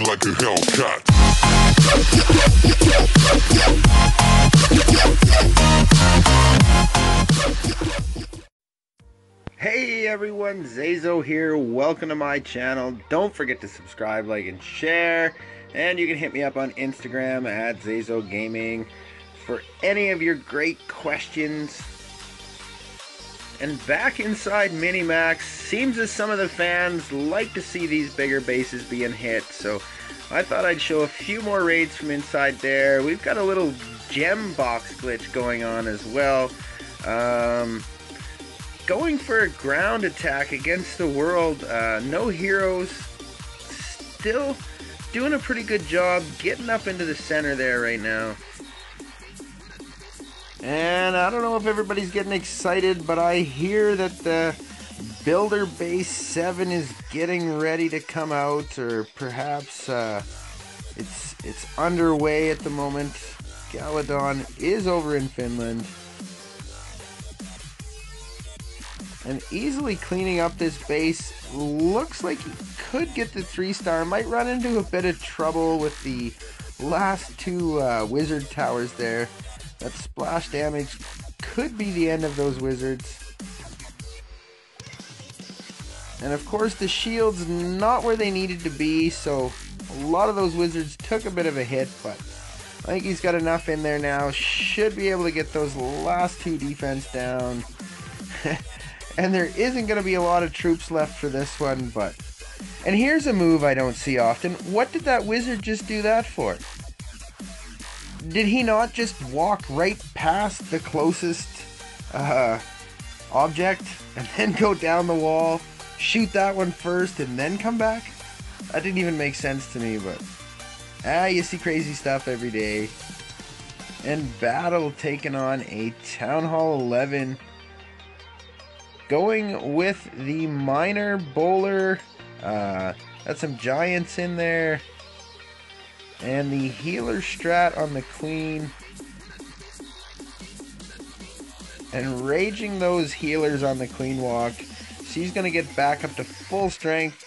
scream like a Hellcat. Hey everyone, ZaiZoe here. Welcome to my channel. Don't forget to subscribe, like, and share. And you can hit me up on Instagram at ZaiZoe Gaming for any of your great questions. And back inside Minimax, seems as some of the fans like to see these bigger bases being hit, so I thought I'd show a few more raids from inside there. We've got a little gem box glitch going on as well. Going for a ground attack against the world. No heroes. Still doing a pretty good job getting up into the center there right now. And I don't know if everybody's getting excited, but I hear that the Builder Base 7 is getting ready to come out, or perhaps it's underway at the moment. Galadon is over in Finland. And easily cleaning up this base. Looks like he could get the 3-star. Might run into a bit of trouble with the last two wizard towers there. That splash damage could be the end of those wizards. And of course the shields not where they needed to be, so a lot of those wizards took a bit of a hit, but I think he's got enough in there now. Should be able to get those last two defense down. And there isn't going to be a lot of troops left for this one, but... And here's a move I don't see often. What did that wizard just do that for? Did he not just walk right past the closest object and then go down the wall, shoot that one first, and then come back? That didn't even make sense to me, but... you see crazy stuff every day. And Battle taking on a Town Hall 11... Going with the Miner Bowler, got some Giants in there, and the Healer Strat on the Queen, and raging those healers on the Queen Walk. She's going to get back up to full strength,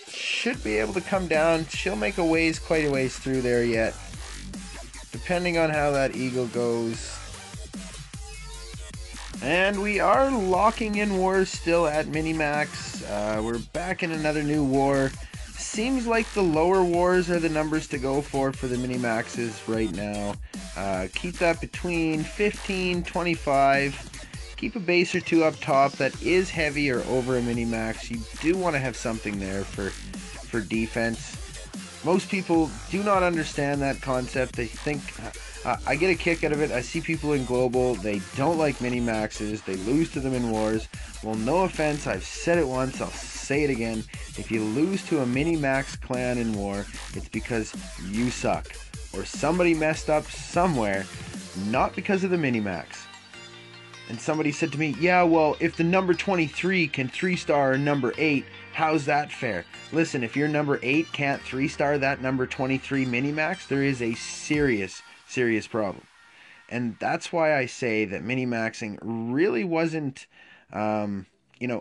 should be able to come down. She'll make quite a ways through there yet, depending on how that Eagle goes. And we are locking in wars still at Minimax. We're back in another new war. Seems like the lower wars are the numbers to go for the Minimaxes right now. Keep that between 15, 25. Keep a base or two up top that is heavy or over a Minimax. You do want to have something there for defense. Most people do not understand that concept. They think... I get a kick out of it. I see people in Global, they don't like Minimaxes, they lose to them in wars. Well, no offense, I've said it once, I'll say it again. If you lose to a Minimax clan in war, it's because you suck. Or somebody messed up somewhere, not because of the Minimax. And somebody said to me, yeah, well, if the number 23 can 3-star number 8, how's that fair? Listen, if your number 8 can't 3-star that number 23 Minimax, there is a serious problem. And that's why I say that minimaxing really wasn't a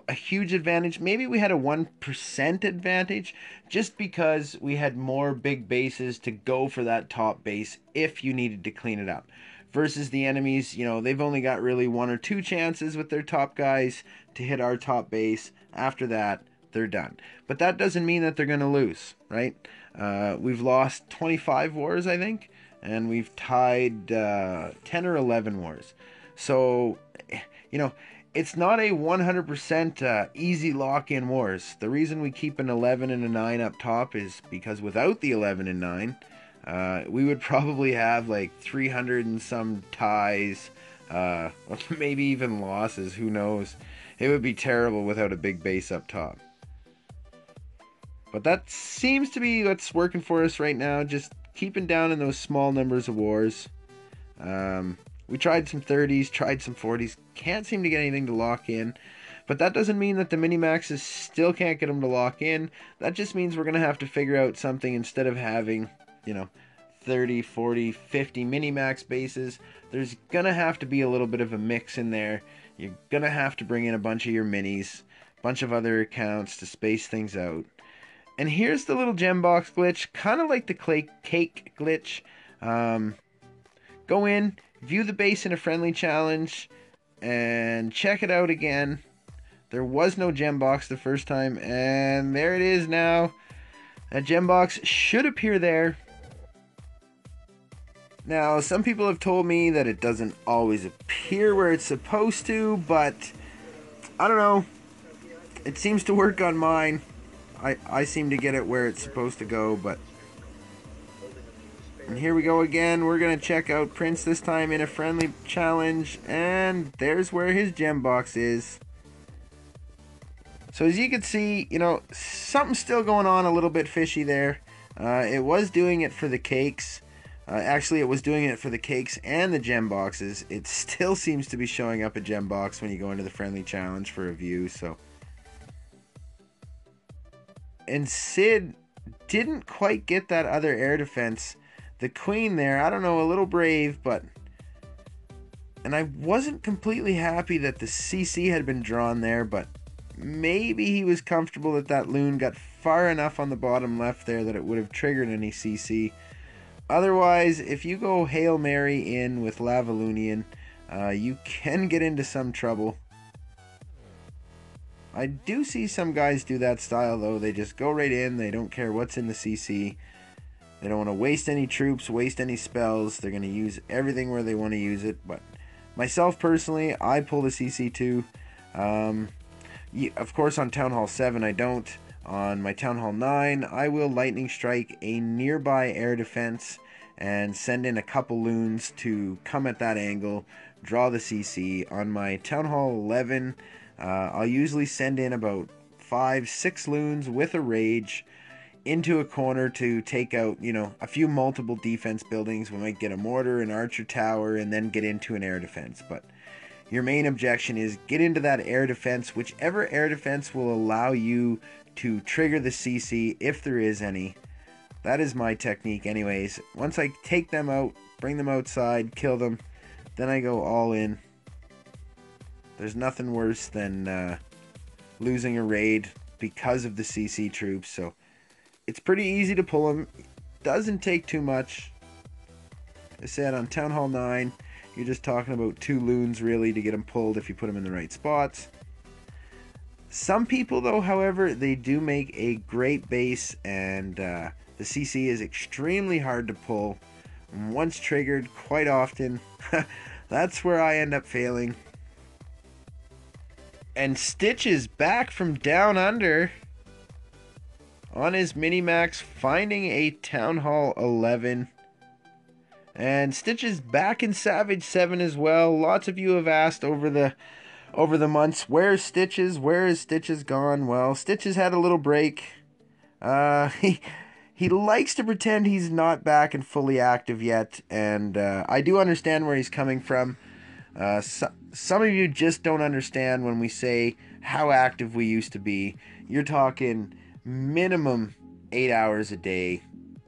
huge advantage. Maybe we had a 1% advantage just because we had more big bases to go for that top base if you needed to clean it up, versus the enemies. They've only got really 1 or 2 chances with their top guys to hit our top base. After that, they're done. But that doesn't mean that they're going to lose, right? We've lost 25 wars, I think, and we've tied 10 or 11 wars. So, it's not a 100% easy lock-in wars. The reason we keep an 11 and a 9 up top is because without the 11 and 9, we would probably have like 300 and some ties, maybe even losses, who knows. It would be terrible without a big base up top. But that seems to be what's working for us right now, just keeping down in those small numbers of wars. We tried some 30s, tried some 40s, can't seem to get anything to lock in. But that doesn't mean that the Minimaxes still can't get them to lock in. That just means we're going to have to figure out something. Instead of having, 30, 40, 50 Minimax bases, there's going to have to be a little bit of a mix in there. You're going to have to bring in a bunch of your minis, a bunch of other accounts to space things out. And here's the little gem box glitch, kind of like the cake glitch. Go in, view the base in a friendly challenge, and check it out again. There was no gem box the first time, and there it is now. That gem box should appear there. Now, some people have told me that it doesn't always appear where it's supposed to, but I don't know. It seems to work on mine. I seem to get it where it's supposed to go, but... And here we go again. We're going to check out Prince this time in a friendly challenge, and there's where his gem box is. So as you can see, you know, something's still going on a little bit fishy there. It was doing it for the cakes. Actually, it was doing it for the cakes and the gem boxes. It still seems to be showing up a gem box when you go into the friendly challenge for a view, so... And Sid didn't quite get that other air defense. The queen there, I don't know, a little brave, but... And I wasn't completely happy that the CC had been drawn there, but maybe he was comfortable that that loon got far enough on the bottom left there that it would have triggered any CC. Otherwise, if you go Hail Mary in with Lavaloonian, you can get into some trouble. I do see some guys do that style though. They just go right in. They don't care what's in the CC. They don't want to waste any troops, waste any spells. They're going to use everything where they want to use it. But myself personally, I pull the CC too. Of course on Town Hall 7 I don't. On my Town Hall 9 I will lightning strike a nearby air defense and send in a couple loons to come at that angle, draw the CC. On my Town Hall 11 I'll usually send in about 5-6 loons with a rage into a corner to take out, you know, a few multiple defense buildings. We might get a mortar, an archer tower, and then get into an air defense. But your main objection is get into that air defense, whichever air defense will allow you to trigger the CC if there is any. That is my technique anyways. Once I take them out, bring them outside, kill them, then I go all in. There's nothing worse than losing a raid because of the CC troops, so it's pretty easy to pull them. Doesn't take too much. I said on Town Hall 9, you're just talking about 2 loons really to get them pulled if you put them in the right spots. Some people though, however, they do make a great base, and the CC is extremely hard to pull. And once triggered, quite often, that's where I end up failing. And Stitch is back from down under on his minimax, finding a Town Hall 11. And Stitch is back in Savage 7 as well. Lots of you have asked over the months, where's Stitches? Where is Stitches gone? Well, Stitches had a little break. He likes to pretend he's not back and fully active yet, and I do understand where he's coming from. Some of you just don't understand when we say how active we used to be. You're talking minimum 8 hours a day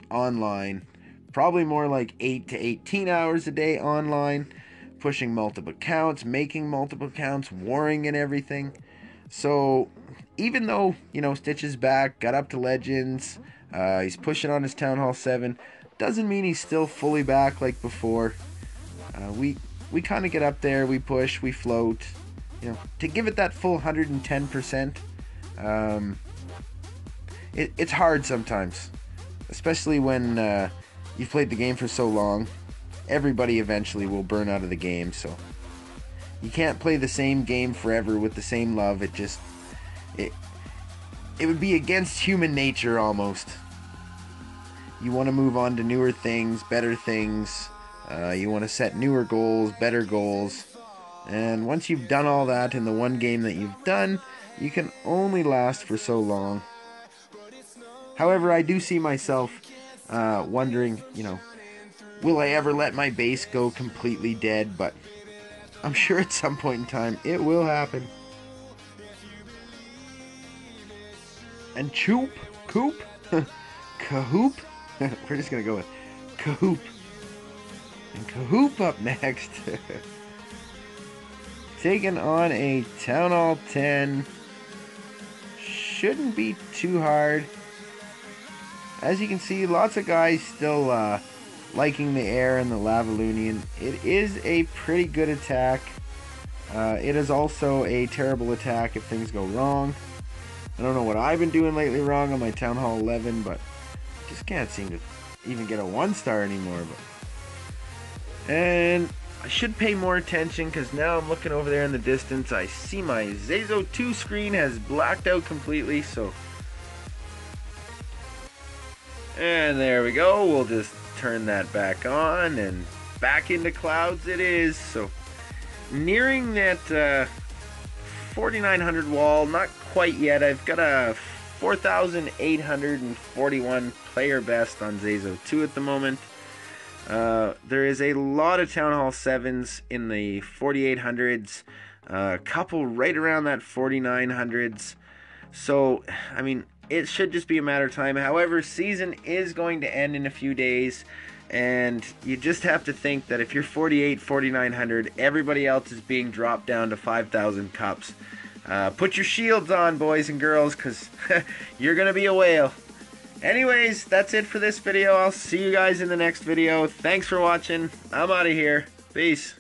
online, probably more like 8 to 18 hours a day online, pushing multiple accounts, making multiple accounts, warring and everything. So even though, you know, Stitch is back, got up to Legends, he's pushing on his Town Hall 7, doesn't mean he's still fully back like before. We kind of get up there, we push, we float, you know, to give it that full 110%. It's hard sometimes, especially when you've played the game for so long. Everybody eventually will burn out of the game, so you can't play the same game forever with the same love. It would be against human nature almost. You want to move on to newer things, better things. You want to set newer goals, better goals. And once you've done all that in the one game that you've done, you can only last for so long. However, I do see myself wondering, you know, will I ever let my base go completely dead? But I'm sure at some point in time it will happen. And Coop, Cahoop, we're just going to go with Cahoop. And Cahoop up next. Taking on a Town Hall 10. Shouldn't be too hard. as you can see, lots of guys still liking the Air and the Lavaloonian. It is a pretty good attack. It is also a terrible attack if things go wrong. I don't know what I've been doing lately wrong on my Town Hall 11, but just can't seem to even get a 1-star anymore. And I should pay more attention, because now I'm looking over there in the distance. I see my ZaiZoe 2 screen has blacked out completely, so... And there we go. We'll just turn that back on, and back into clouds it is. So nearing that 4,900 wall, not quite yet. I've got a 4,841 player best on ZaiZoe 2 at the moment. There is a lot of Town Hall 7s in the 4,800s, a couple right around that 4,900s. So, I mean, it should just be a matter of time. However, season is going to end in a few days, and you just have to think that if you're 48, 4,900, everybody else is being dropped down to 5,000 cups. Put your shields on, boys and girls, because you're going to be a whale. Anyways, that's it for this video. I'll see you guys in the next video. Thanks for watching. I'm out of here. Peace.